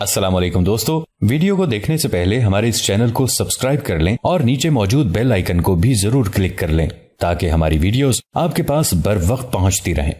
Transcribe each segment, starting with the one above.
السلام علیکم دوستو، ویڈیو کو دیکھنے سے پہلے ہمارے اس چینل کو سبسکرائب کر لیں اور نیچے موجود بیل آئیکن کو بھی ضرور کلک کر لیں تاکہ ہماری ویڈیوز آپ کے پاس بر وقت پہنچتی رہیں۔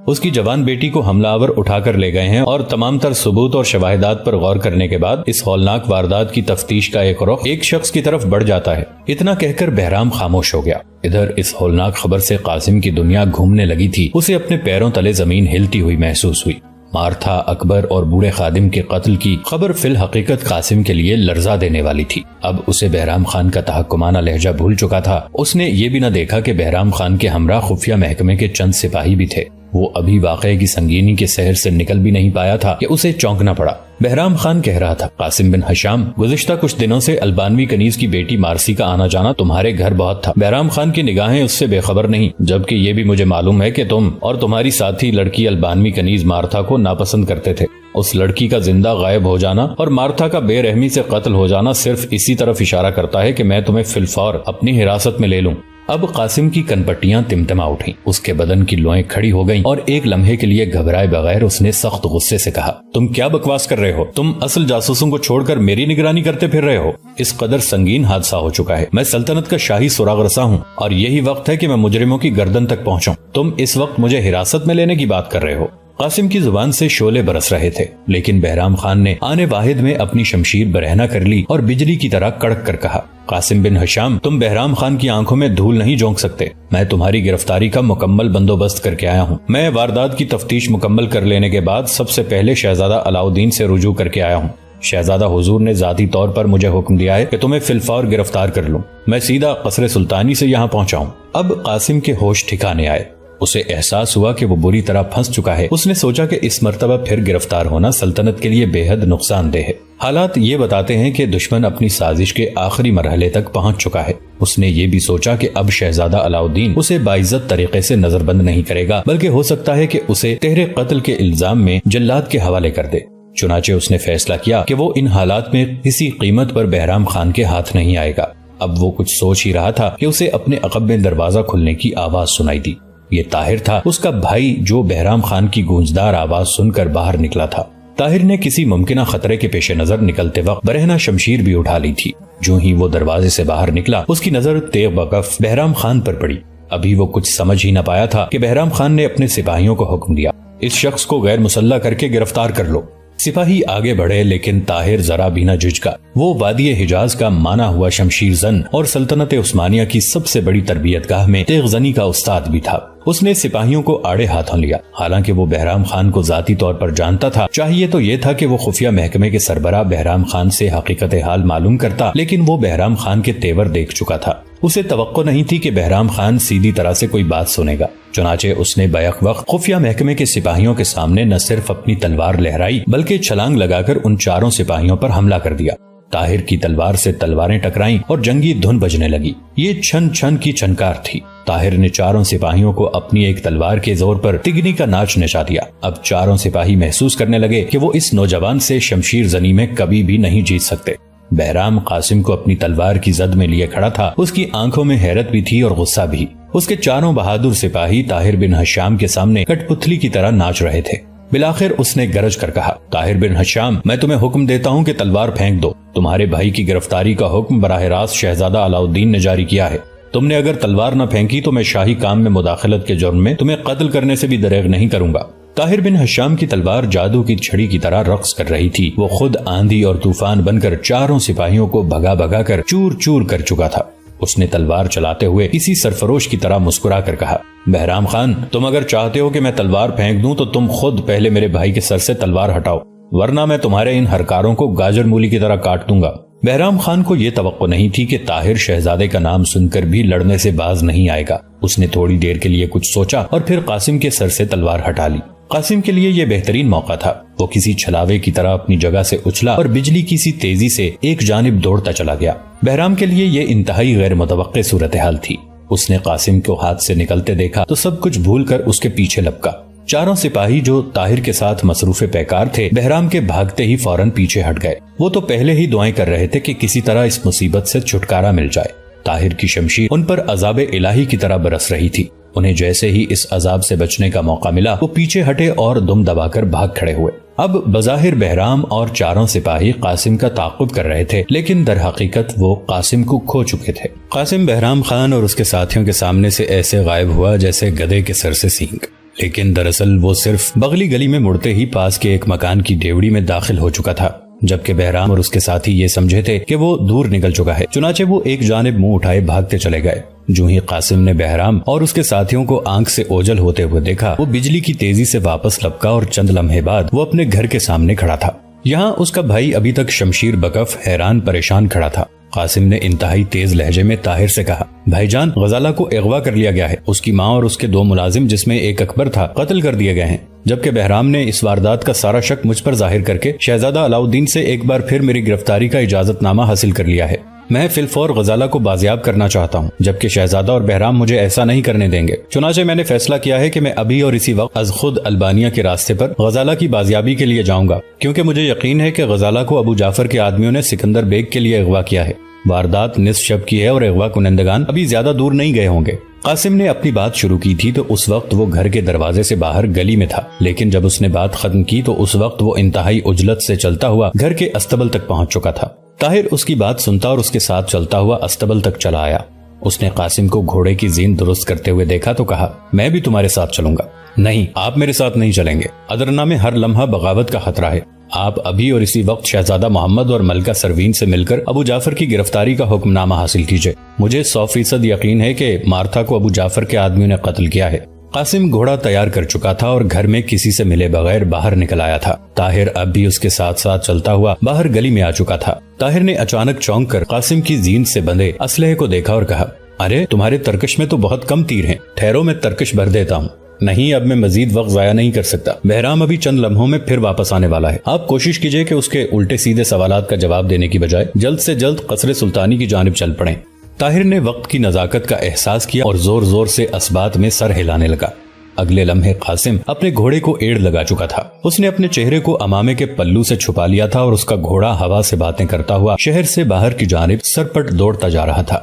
اس کی جوان بیٹی کو حملہ آور اٹھا کر لے گئے ہیں اور تمام تر ثبوت اور شواہدات پر غور کرنے کے بعد اس ہولناک واردات کی تفتیش کا ایک رخ ایک شخص کی طرف بڑھ جاتا ہے۔ اتنا کہہ کر بہرام خاموش ہو گیا۔ ادھر اس ہولناک خبر سے قاسم کی دنیا گھومنے لگی تھی۔ اسے اپنے پیروں تلے زمین ہلتی ہوئی محسوس ہوئی۔ مارتھا، اکبر اور بوڑھے خادم کے قتل کی خبر فی الحقیقت قاسم کے لیے لرزا دینے والی تھی۔ اب اسے بہرام خان کا تحکمانہ لہجہ بھول چکا تھا۔ اس نے یہ بھی نہ دیکھا کہ بہرام خان کے ہمراہ خفیہ محکمے کے چند سپاہی بھی تھے۔ وہ ابھی واقعے کی سنگینی کے سحر سے نکل بھی نہیں پایا تھا کہ اسے چونکنا پڑا۔ بہرام خان کہہ رہا تھا، قاسم بن ہشام، گزشتہ کچھ دنوں سے البانوی کنیز کی بیٹی مارسی کا آنا جانا تمہارے گھر بہت تھا۔ بہرام خان کی نگاہیں اس سے بے خبر نہیں، جبکہ یہ بھی مجھے معلوم ہے کہ تم اور تمہاری ساتھی لڑکی البانوی کنیز مارتھا کو ناپسند کرتے تھے۔ اس لڑکی کا زندہ غائب ہو جانا اور مارتھا کا بے رحمی سے قتل ہو جانا صرف اسی طرف اشارہ کرتا ہے کہ میں تمہیں فی الفور اپنی حراست میں لے لوں۔ اب قاسم کی کنپٹیاں تمتما اٹھیں، اس کے بدن کی لوئیں کھڑی ہو گئیں اور ایک لمحے کے لیے گھبرائے بغیر اس نے سخت غصے سے کہا، تم کیا بکواس کر رہے ہو؟ تم اصل جاسوسوں کو چھوڑ کر میری نگرانی کرتے پھر رہے ہو۔ اس قدر سنگین حادثہ ہو چکا ہے۔ میں سلطنت کا شاہی سراغ رساں ہوں اور یہی وقت ہے کہ میں مجرموں کی گردن تک پہنچوں۔ تم اس وقت مجھے حراست میں لینے کی بات کر رہے ہو۔ قاسم کی زبان سے شعلے برس رہے تھے، لیکن بہرام خان نے آنے واحد میں اپنی شمشیر برہنہ کر لی اور بجلی کی طرح کڑک کر کہا، قاسم بن ہشام، تم بہرام خان کی آنکھوں میں دھول نہیں جھونک سکتے۔ میں تمہاری گرفتاری کا مکمل بندوبست کر کے آیا ہوں۔ میں واردات کی تفتیش مکمل کر لینے کے بعد سب سے پہلے شہزادہ علاؤدین سے رجوع کر کے آیا ہوں۔ شہزادہ حضور نے ذاتی طور پر مجھے حکم دیا ہے کہ تمہیں فی الفور گرفتار کر لوں۔ میں سیدھا قصر سلطانی سے یہاں پہنچا ہوں۔ اب قاسم کے ہوش ٹھکانے آئے۔ اسے احساس ہوا کہ وہ بری طرح پھنس چکا ہے۔ اس نے سوچا کہ اس مرتبہ پھر گرفتار ہونا سلطنت کے لیے بے حد نقصان دہ ہے۔ حالات یہ بتاتے ہیں کہ دشمن اپنی سازش کے آخری مرحلے تک پہنچ چکا ہے۔ اس نے یہ بھی سوچا کہ اب شہزادہ علاؤدین اسے باعزت طریقے سے نظر بند نہیں کرے گا، بلکہ ہو سکتا ہے کہ اسے تحریک قتل کے الزام میں جلاد کے حوالے کر دے۔ چنانچہ اس نے فیصلہ کیا کہ وہ ان حالات میں کسی قیمت پر بہرام خان کے ہاتھ نہیں آئے گا۔ اب وہ کچھ سوچ ہی رہا تھا کہ اسے اپنے عقب میں دروازہ کھلنے کی آواز سنائی دی۔ یہ طاہر تھا، اس کا بھائی، جو بہرام خان کی گونجدار آواز سن کر باہر نکلا تھا۔ طاہر نے کسی ممکنہ خطرے کے پیش نظر نکلتے وقت برہنہ شمشیر بھی اٹھا لی تھی۔ جو ہی وہ دروازے سے باہر نکلا، اس کی نظر تیغ بکف بہرام خان پر پڑی۔ ابھی وہ کچھ سمجھ ہی نہ پایا تھا کہ بہرام خان نے اپنے سپاہیوں کو حکم دیا، اس شخص کو غیر مسلح کر کے گرفتار کر لو۔ سپاہی آگے بڑھے، لیکن طاہر ذرا بھی نہ جھجکا۔ وہ وادی حجاز کا مانا ہوا شمشیر زن اور سلطنت عثمانیہ کی سب سے بڑی تربیت گاہ میں تیغ زنی کا استاد بھی تھا۔ اس نے سپاہیوں کو آڑے ہاتھوں لیا۔ حالانکہ وہ بہرام خان کو ذاتی طور پر جانتا تھا، چاہیے تو یہ تھا کہ وہ خفیہ محکمے کے سربراہ بہرام خان سے حقیقت حال معلوم کرتا، لیکن وہ بہرام خان کے تیور دیکھ چکا تھا۔ اسے توقع نہیں تھی کہ بہرام خان سیدھی طرح سے کوئی بات سنے گا۔ چنانچہ اس نے بیک وقت خفیہ محکمے کے سپاہیوں کے سامنے نہ صرف اپنی تلوار لہرائی، بلکہ چھلانگ لگا کر ان چاروں سپاہیوں پر حملہ کر دیا۔ طاہر کی تلوار سے تلواریں ٹکرائیں اور جنگی دھن بجنے لگی۔ یہ چھن چھن کی چھنکار تھی۔ طاہر نے چاروں سپاہیوں کو اپنی ایک تلوار کے زور پر تگنی کا ناچ نچا دیا۔ اب چاروں سپاہی محسوس کرنے لگے کہ وہ اس نوجوان سے شمشیر زنی میں کبھی بھی نہیں جیت سکتے۔ بہرام قاسم کو اپنی تلوار کی زد میں لیے کھڑا تھا۔ اس کی آنکھوں میں حیرت بھی تھی اور غصہ بھی۔ اس کے چاروں بہادر سپاہی طاہر بن ہشام کے سامنے کٹ پتلی کی طرح ناچ رہے تھے۔ بالآخر اس نے گرج کر کہا، طاہر بن ہشام، میں تمہیں حکم دیتا ہوں کہ تلوار پھینک دو۔ تمہارے بھائی کی گرفتاری کا حکم براہ راست شہزادہ علاؤدین نے جاری کیا ہے۔ تم نے اگر تلوار نہ پھینکی تو میں شاہی کام میں مداخلت کے جرم میں تمہیں قتل کرنے سے بھی دریغ نہیں کروں گا۔ طاہر بن ہشام کی تلوار جادو کی چھڑی کی طرح رقص کر رہی تھی۔ وہ خود آندھی اور طوفان بن کر چاروں سپاہیوں کو بھگا بھگا کر چور چور کر چکا تھا۔ اس نے تلوار چلاتے ہوئے کسی سرفروش کی طرح مسکرا کر کہا، بہرام خان، تم اگر چاہتے ہو کہ میں تلوار پھینک دوں تو تم خود پہلے میرے بھائی کے سر سے تلوار ہٹاؤ، ورنہ میں تمہارے ان ہرکاروں کو گاجر مولی کی طرح کاٹ دوں گا۔ بہرام خان کو یہ توقع نہیں تھی کہ طاہر شہزادے کا نام سن کر بھی لڑنے سے باز نہیں آئے گا۔ اس نے تھوڑی دیر کے لیے کچھ سوچا اور پھر قاسم کے سر سے تلوار ہٹا لی۔ قاسم کے لیے یہ بہترین موقع تھا۔ وہ کسی چھلاوے کی طرح اپنی جگہ سے اچھلا اور بجلی کی سی تیزی سے ایک جانب دوڑتا چلا گیا۔ بہرام کے لیے یہ انتہائی غیر متوقع صورتحال تھی۔ اس نے قاسم کو ہاتھ سے نکلتے دیکھا تو سب کچھ بھول کر اس کے پیچھے لپکا۔ چاروں سپاہی جو طاہر کے ساتھ مصروف پیکار تھے، بہرام کے بھاگتے ہی فوراً پیچھے ہٹ گئے۔ وہ تو پہلے ہی دعائیں کر رہے تھے کہ کسی طرح اس مصیبت سے چھٹکارا مل جائے۔ طاہر کی شمشیر ان پر عذاب الہی کی طرح برس رہی تھی۔ انہیں جیسے ہی اس عذاب سے بچنے کا موقع ملا، وہ پیچھے ہٹے اور دم دبا کر بھاگ کھڑے ہوئے۔ اب بظاہر بہرام اور چاروں سپاہی قاسم کا تعاقب کر رہے تھے، لیکن در حقیقت وہ قاسم کو کھو چکے تھے۔ قاسم بہرام خان اور اس کے ساتھیوں کے سامنے سے ایسے غائب ہوا جیسے گدھے کے سر سے سینگ، لیکن دراصل وہ صرف بغلی گلی میں مڑتے ہی پاس کے ایک مکان کی ڈیوڑی میں داخل ہو چکا تھا، جبکہ بہرام اور اس کے ساتھی یہ سمجھے تھے کہ وہ دور نکل چکا ہے۔ چنانچہ وہ ایک جانب منہ اٹھائے بھاگتے چلے گئے۔ جو ہی قاسم نے بہرام اور اس کے ساتھیوں کو آنکھ سے اوجھل ہوتے ہوئے دیکھا، وہ بجلی کی تیزی سے واپس لپکا اور چند لمحے بعد وہ اپنے گھر کے سامنے کھڑا تھا۔ یہاں اس کا بھائی ابھی تک شمشیر بکف حیران پریشان کھڑا تھا۔ قاسم نے انتہائی تیز لہجے میں طاہر سے کہا، بھائی جان، غزالہ کو اغوا کر لیا گیا ہے، اس کی ماں اور اس کے 2 ملازم جس میں ایک اکبر تھا قتل کر دیے گئے ہیں۔ جبکہ بہرام نے اس واردات کا سارا شک مجھ پر ظاہر کر کے شہزادہ علاؤالدین سے ایک بار پھر میری گرفتاری کا اجازت نامہ حاصل کر لیا ہے۔ میں فی الفور غزالہ کو بازیاب کرنا چاہتا ہوں، جبکہ شہزادہ اور بہرام مجھے ایسا نہیں کرنے دیں گے۔ چنانچہ میں نے فیصلہ کیا ہے کہ میں ابھی اور اسی وقت از خود البانیہ کے راستے پر غزالہ کی بازیابی کے لیے جاؤں گا، کیونکہ مجھے یقین ہے کہ غزالہ کو ابو جعفر کے آدمیوں نے سکندر بیگ کے لیے اغوا کیا ہے۔ واردات نصف شب کی ہے اور اغوا کنندگان ابھی زیادہ دور نہیں گئے ہوں گے۔ قاسم نے اپنی بات شروع کی تھی تو اس وقت وہ گھر کے دروازے سے باہر گلی میں تھا، لیکن جب اس نے بات ختم کی تو اس وقت وہ انتہائی عجلت سے چلتا ہوا گھر کے استبل تک پہنچ چکا تھا۔ طاہر اس کی بات سنتا اور اس کے ساتھ چلتا ہوا استبل تک چلا آیا۔ اس نے قاسم کو گھوڑے کی زین درست کرتے ہوئے دیکھا تو کہا، میں بھی تمہارے ساتھ چلوں گا۔ نہیں، آپ میرے ساتھ نہیں چلیں گے، ادرنا میں ہر لمحہ بغاوت کا خطرہ ہے۔ آپ ابھی اور اسی وقت شہزادہ محمد اور ملکہ سروین سے مل کر ابو جعفر کی گرفتاری کا حکم نامہ حاصل کیجئے۔ مجھے 100% یقین ہے کہ مارتھا کو ابو جعفر کے آدمیوں نے قتل کیا ہے۔ قاسم گھوڑا تیار کر چکا تھا اور گھر میں کسی سے ملے بغیر باہر نکل آیا تھا۔ طاہر اب بھی اس کے ساتھ ساتھ چلتا ہوا باہر گلی میں آ چکا تھا۔ طاہر نے اچانک چونک کر قاسم کی زین سے بندھے اسلحے کو دیکھا اور کہا، ارے تمہارے ترکش میں تو بہت کم تیر ہیں، ٹھہرو میں ترکش بھر دیتا ہوں۔ نہیں، اب میں مزید وقت ضائع نہیں کر سکتا، بہرام ابھی چند لمحوں میں پھر واپس آنے والا ہے۔ آپ کوشش کیجئے کہ اس کے الٹے سیدھے سوالات کا جواب دینے کی بجائے جلد سے جلد قصر سلطانی کی جانب چل پڑیں۔ طاہر نے وقت کی نزاکت کا احساس کیا اور زور زور سے اسبات میں سر ہلانے لگا۔ اگلے لمحے قاسم اپنے گھوڑے کو ایڑ لگا چکا تھا۔ اس نے اپنے چہرے کو امامے کے پلو سے چھپا لیا تھا اور اس کا گھوڑا ہوا سے باتیں کرتا ہوا شہر سے باہر کی جانب سرپٹ دوڑتا جا رہا تھا۔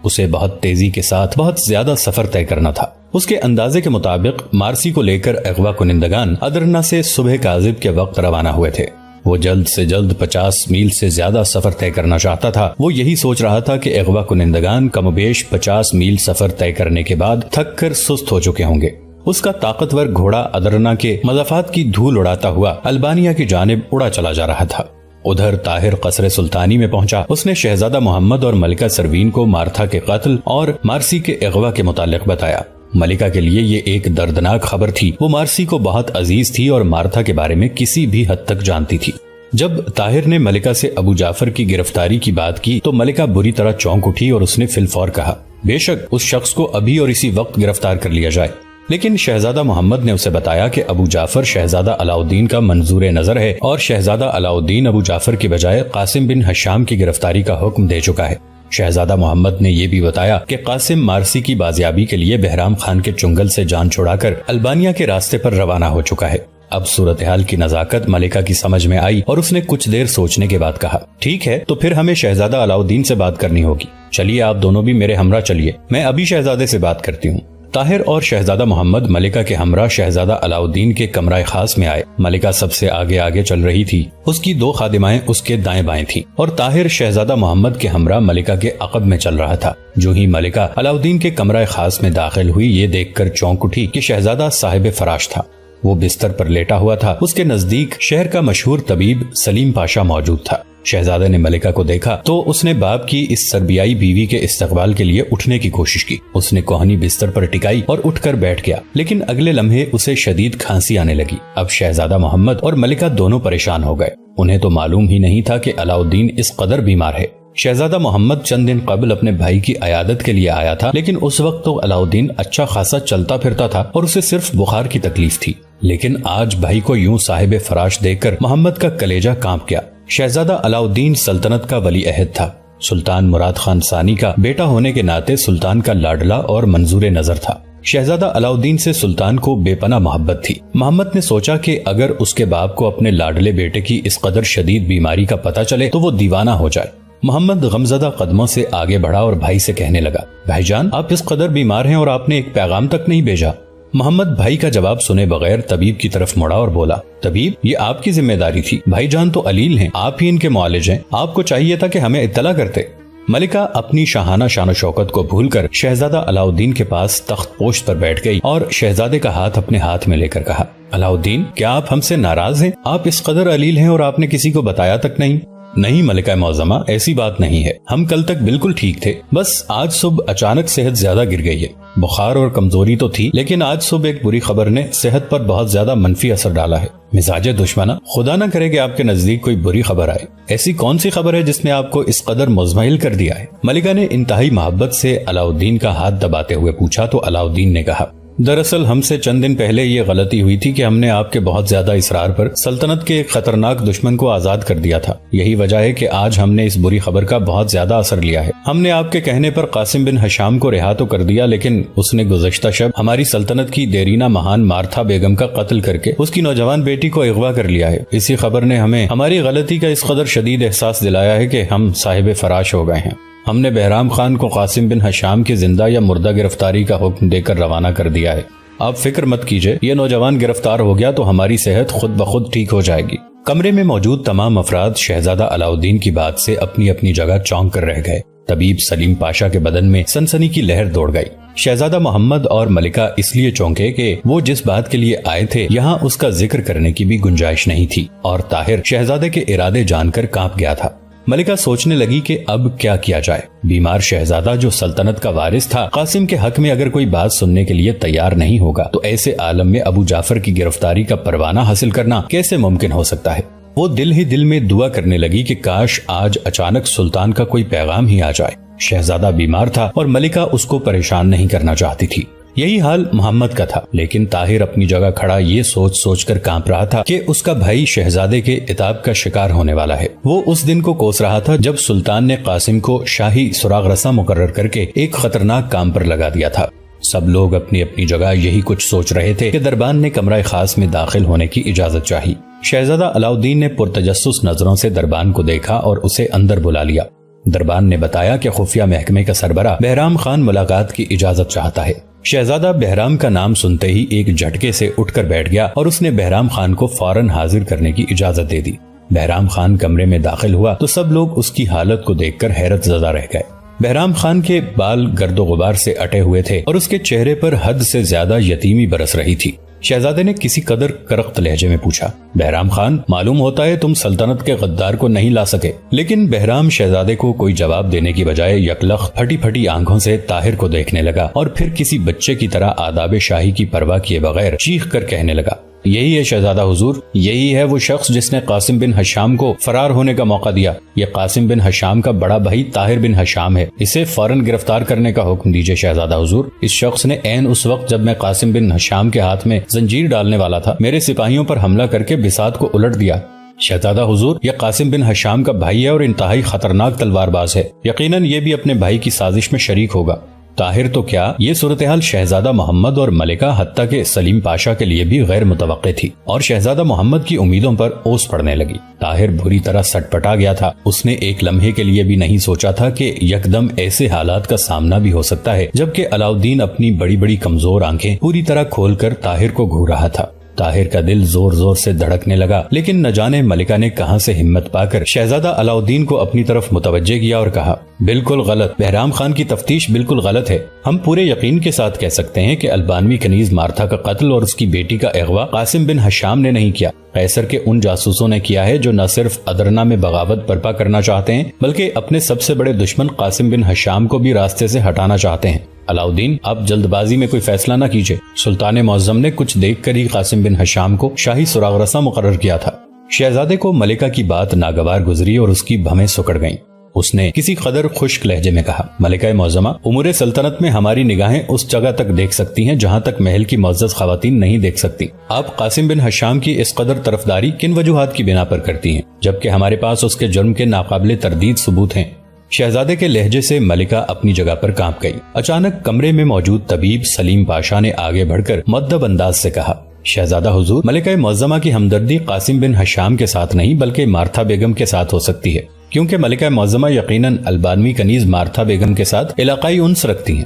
اسے بہت تیزی کے ساتھ بہت زیادہ سفر طے کرنا تھا۔ اس کے اندازے کے مطابق مارسی کو لے کر اغوا کنندگان ادرنا سے صبح کاذب کے وقت روانہ ہوئے تھے۔ وہ جلد سے جلد 50 میل سے زیادہ سفر طے کرنا چاہتا تھا۔ وہ یہی سوچ رہا تھا کہ اغوا کنندگان کم و بیش 50 میل سفر طے کرنے کے بعد تھک کر سست ہو چکے ہوں گے۔ اس کا طاقتور گھوڑا ادرنا کے مضافات کی دھول اڑاتا ہوا البانیہ کی جانب اڑا چلا جا رہا تھا۔ ادھر طاہر قصر سلطانی میں پہنچا۔ اس نے شہزادہ محمد اور ملکہ سروین کو مارتھا کے قتل اور مارسی کے اغوا کے متعلق بتایا۔ ملکہ کے لیے یہ ایک دردناک خبر تھی۔ وہ مارسی کو بہت عزیز تھی اور مارتھا کے بارے میں کسی بھی حد تک جانتی تھی۔ جب طاہر نے ملکہ سے ابو جعفر کی گرفتاری کی بات کی تو ملکہ بری طرح چونک اٹھی اور اس نے فی الفور کہا، بے شک اس شخص کو ابھی اور اسی وقت گرفتار کر لیا جائے۔ لیکن شہزادہ محمد نے اسے بتایا کہ ابو جعفر شہزادہ علاؤالدین کا منظور نظر ہے اور شہزادہ علاؤالدین ابو جعفر کی بجائے قاسم بن حشام کی گرفتاری کا حکم دے چکا ہے۔ شہزادہ محمد نے یہ بھی بتایا کہ قاسم مارسی کی بازیابی کے لیے بہرام خان کے چنگل سے جان چھڑا کر البانیہ کے راستے پر روانہ ہو چکا ہے۔ اب صورتحال کی نزاکت ملکہ کی سمجھ میں آئی اور اس نے کچھ دیر سوچنے کے بعد کہا، ٹھیک ہے، تو پھر ہمیں شہزادہ علاؤالدین سے بات کرنی ہوگی۔ چلیے آپ دونوں بھی میرے ہمراہ چلیے، میں ابھی شہزادے سے بات کرتی ہوں۔ طاہر اور شہزادہ محمد ملکہ کے ہمراہ شہزادہ علاؤالدین کے کمرہ خاص میں آئے۔ ملکہ سب سے آگے آگے چل رہی تھی۔ اس کی 2 خادمائیں اس کے دائیں بائیں تھیں اور طاہر شہزادہ محمد کے ہمراہ ملکہ کے عقب میں چل رہا تھا۔ جو ہی ملکہ علاؤالدین کے کمرہ خاص میں داخل ہوئی، یہ دیکھ کر چونک اٹھی کہ شہزادہ صاحب فراش تھا۔ وہ بستر پر لیٹا ہوا تھا۔ اس کے نزدیک شہر کا مشہور طبیب سلیم پاشا موجود تھا۔ شہزادہ نے ملکہ کو دیکھا تو اس نے باپ کی اس سربیائی بیوی کے استقبال کے لیے اٹھنے کی کوشش کی۔ اس نے کوہنی بستر پر ٹکائی اور اٹھ کر بیٹھ گیا، لیکن اگلے لمحے اسے شدید کھانسی آنے لگی۔ اب شہزادہ محمد اور ملکہ دونوں پریشان ہو گئے۔ انہیں تو معلوم ہی نہیں تھا کہ علاؤالدین اس قدر بیمار ہے۔ شہزادہ محمد چند دن قبل اپنے بھائی کی عیادت کے لیے آیا تھا، لیکن اس وقت تو علاؤالدین اچھا خاصا چلتا پھرتا تھا اور اسے صرف بخار کی تکلیف تھی۔ لیکن آج بھائی کو یوں صاحب فراش دیکھ کر محمد کا کلیجہ کانپ گیا۔ شہزادہ علاؤالدین سلطنت کا ولی عہد تھا۔ سلطان مراد خان ثانی کا بیٹا ہونے کے ناطے سلطان کا لاڈلا اور منظور نظر تھا۔ شہزادہ علاؤالدین سے سلطان کو بے پناہ محبت تھی۔ محمد نے سوچا کہ اگر اس کے باپ کو اپنے لاڈلے بیٹے کی اس قدر شدید بیماری کا پتہ چلے تو وہ دیوانہ ہو جائے۔ محمد غمزدہ قدموں سے آگے بڑھا اور بھائی سے کہنے لگا، بھائی جان، آپ اس قدر بیمار ہیں اور آپ نے ایک پیغام تک نہیں بھیجا۔ محمد بھائی کا جواب سنے بغیر طبیب کی طرف مڑا اور بولا، طبیب یہ آپ کی ذمہ داری تھی، بھائی جان تو علیل ہیں، آپ ہی ان کے معالج ہیں، آپ کو چاہیے تھا کہ ہمیں اطلاع کرتے۔ ملکہ اپنی شاہانہ شان و شوکت کو بھول کر شہزادہ علاؤالدین کے پاس تخت پوشت پر بیٹھ گئی اور شہزادے کا ہاتھ اپنے ہاتھ میں لے کر کہا، علاؤالدین کیا آپ ہم سے ناراض ہیں؟ آپ اس قدر علیل ہیں اور آپ نے کسی کو بتایا تک نہیں؟ نہیں ملکہ معظمہ، ایسی بات نہیں ہے، ہم کل تک بالکل ٹھیک تھے، بس آج صبح اچانک صحت زیادہ گر گئی ہے۔ بخار اور کمزوری تو تھی، لیکن آج صبح ایک بری خبر نے صحت پر بہت زیادہ منفی اثر ڈالا ہے۔ مزاج دشمنہ، خدا نہ کرے کہ آپ کے نزدیک کوئی بری خبر آئے۔ ایسی کون سی خبر ہے جس نے آپ کو اس قدر مزمحل کر دیا ہے؟ ملکہ نے انتہائی محبت سے علاؤالدین کا ہاتھ دباتے ہوئے پوچھا تو علاؤالدین نے کہا، دراصل ہم سے چند دن پہلے یہ غلطی ہوئی تھی کہ ہم نے آپ کے بہت زیادہ اصرار پر سلطنت کے ایک خطرناک دشمن کو آزاد کر دیا تھا۔ یہی وجہ ہے کہ آج ہم نے اس بری خبر کا بہت زیادہ اثر لیا ہے۔ ہم نے آپ کے کہنے پر قاسم بن ہشام کو رہا تو کر دیا، لیکن اس نے گزشتہ شب ہماری سلطنت کی دیرینہ مہان مارتھا بیگم کا قتل کر کے اس کی نوجوان بیٹی کو اغوا کر لیا ہے۔ اسی خبر نے ہمیں ہماری غلطی کا اس قدر شدید احساس دلایا ہے کہ ہم صاحب فراش ہو گئے ہیں۔ ہم نے بہرام خان کو قاسم بن ہشام کی زندہ یا مردہ گرفتاری کا حکم دے کر روانہ کر دیا ہے۔ آپ فکر مت کیجئے، یہ نوجوان گرفتار ہو گیا تو ہماری صحت خود بخود ٹھیک ہو جائے گی۔ کمرے میں موجود تمام افراد شہزادہ علاؤالدین کی بات سے اپنی اپنی جگہ چونک کر رہ گئے۔ طبیب سلیم پاشا کے بدن میں سنسنی کی لہر دوڑ گئی۔ شہزادہ محمد اور ملکہ اس لیے چونکے کہ وہ جس بات کے لیے آئے تھے یہاں اس کا ذکر کرنے کی بھی گنجائش نہیں تھی، اور طاہر شہزادے کے ارادے جان کر کانپ گیا تھا۔ ملکہ سوچنے لگی کہ اب کیا کیا جائے۔ بیمار شہزادہ جو سلطنت کا وارث تھا قاسم کے حق میں اگر کوئی بات سننے کے لیے تیار نہیں ہوگا تو ایسے عالم میں ابو جعفر کی گرفتاری کا پروانہ حاصل کرنا کیسے ممکن ہو سکتا ہے؟ وہ دل ہی دل میں دعا کرنے لگی کہ کاش آج اچانک سلطان کا کوئی پیغام ہی آ جائے۔ شہزادہ بیمار تھا اور ملکہ اس کو پریشان نہیں کرنا چاہتی تھی۔ یہی حال محمد کا تھا، لیکن طاہر اپنی جگہ کھڑا یہ سوچ سوچ کر کانپ رہا تھا کہ اس کا بھائی شہزادے کے عتاب کا شکار ہونے والا ہے۔ وہ اس دن کو کوس رہا تھا جب سلطان نے قاسم کو شاہی سراغ رساں مقرر کر کے ایک خطرناک کام پر لگا دیا تھا۔ سب لوگ اپنی اپنی جگہ یہی کچھ سوچ رہے تھے کہ دربان نے کمرہ خاص میں داخل ہونے کی اجازت چاہی۔ شہزادہ علاؤالدین نے پرتجسس نظروں سے دربان کو دیکھا اور اسے اندر بلا لیا۔ دربان نے بتایا کہ خفیہ محکمے کا سربراہ بہرام خان ملاقات کی اجازت چاہتا ہے۔ شہزادہ بہرام کا نام سنتے ہی ایک جھٹکے سے اٹھ کر بیٹھ گیا اور اس نے بہرام خان کو فوراً حاضر کرنے کی اجازت دے دی۔ بہرام خان کمرے میں داخل ہوا تو سب لوگ اس کی حالت کو دیکھ کر حیرت زدہ رہ گئے۔ بہرام خان کے بال گرد و غبار سے اٹے ہوئے تھے اور اس کے چہرے پر حد سے زیادہ یتیمی برس رہی تھی۔ شہزادے نے کسی قدر کرخت لہجے میں پوچھا، بہرام خان معلوم ہوتا ہے تم سلطنت کے غدار کو نہیں لا سکے؟ لیکن بہرام شہزادے کو کوئی جواب دینے کی بجائے یکلخت پھٹی پھٹی آنکھوں سے طاہر کو دیکھنے لگا اور پھر کسی بچے کی طرح آداب شاہی کی پرواہ کیے بغیر چیخ کر کہنے لگا، یہی ہے شہزادہ حضور، یہی ہے وہ شخص جس نے قاسم بن ہشام کو فرار ہونے کا موقع دیا۔ یہ قاسم بن ہشام کا بڑا بھائی طاہر بن ہشام ہے، اسے فوراً گرفتار کرنے کا حکم دیجئے شہزادہ حضور۔ اس شخص نے عین اس وقت جب میں قاسم بن ہشام کے ہاتھ میں زنجیر ڈالنے والا تھا میرے سپاہیوں پر حملہ کر کے بساط کو الٹ دیا۔ شہزادہ حضور، یہ قاسم بن ہشام کا بھائی ہے اور انتہائی خطرناک تلوار باز ہے، یقیناً یہ بھی اپنے بھائی کی سازش میں شریک ہوگا۔ طاہر تو کیا، یہ صورتحال شہزادہ محمد اور ملکہ حتیٰ کہ سلیم پاشا کے لیے بھی غیر متوقع تھی اور شہزادہ محمد کی امیدوں پر اوس پڑنے لگی۔ طاہر بری طرح سٹ پٹا گیا تھا۔ اس نے ایک لمحے کے لیے بھی نہیں سوچا تھا کہ یکدم ایسے حالات کا سامنا بھی ہو سکتا ہے، جبکہ علاؤالدین اپنی بڑی بڑی کمزور آنکھیں پوری طرح کھول کر طاہر کو گھور رہا تھا۔ طاہر کا دل زور زور سے دھڑکنے لگا، لیکن نہ جانے ملکہ نے کہاں سے ہمت پا کر شہزادہ علاؤالدین کو اپنی طرف متوجہ کیا اور کہا، بالکل غلط، بہرام خان کی تفتیش بالکل غلط ہے۔ ہم پورے یقین کے ساتھ کہہ سکتے ہیں کہ البانوی کنیز مارتھا کا قتل اور اس کی بیٹی کا اغوا قاسم بن ہشام نے نہیں کیا، قیصر کے ان جاسوسوں نے کیا ہے جو نہ صرف ادرنا میں بغاوت برپا کرنا چاہتے ہیں بلکہ اپنے سب سے بڑے دشمن قاسم بن ہشام کو بھی راستے سے ہٹانا چاہتے ہیں۔ علاؤالدین، آپ جلد بازی میں کوئی فیصلہ نہ کیجیے۔ سلطان معظم نے کچھ دیکھ کر ہی قاسم بن ہشام کو شاہی سراغ رساں مقرر کیا تھا۔ شہزادے کو ملکہ کی بات ناگوار گزری اور اس کی بھمیں سکڑ گئیں۔ اس نے کسی قدر خشک لہجے میں کہا، ملکہ معظمہ، امور سلطنت میں ہماری نگاہیں اس جگہ تک دیکھ سکتی ہیں جہاں تک محل کی معزز خواتین نہیں دیکھ سکتی۔ آپ قاسم بن ہشام کی اس قدر طرفداری کن وجوہات کی بنا پر کرتی ہیں، جبکہ ہمارے پاس اس کے جرم کے ناقابل تردید ثبوت ہیں؟ شہزادے کے لہجے سے ملکہ اپنی جگہ پر کانپ گئی۔ اچانک کمرے میں موجود طبیب سلیم پاشا نے آگے بڑھ کر مؤدب انداز سے کہا، شہزادہ حضور، ملکہ معظمہ کی ہمدردی قاسم بن ہشام کے ساتھ نہیں بلکہ مارتھا بیگم کے ساتھ ہو سکتی ہے، کیونکہ ملکہ معظمہ یقیناً البانوی کنیز مارتھا بیگم کے ساتھ علاقائی انس رکھتی ہیں۔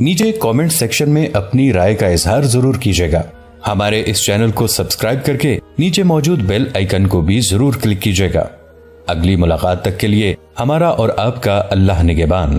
نیچے کامنٹ سیکشن میں اپنی رائے کا اظہار ضرور کیجیے گا۔ ہمارے اس چینل کو سبسکرائب کر کے نیچے موجود بیل آئیکن کو بھی ضرور کلک کیجیے گا۔ اگلی ملاقات تک کے لیے ہمارا اور آپ کا اللہ نگہبان۔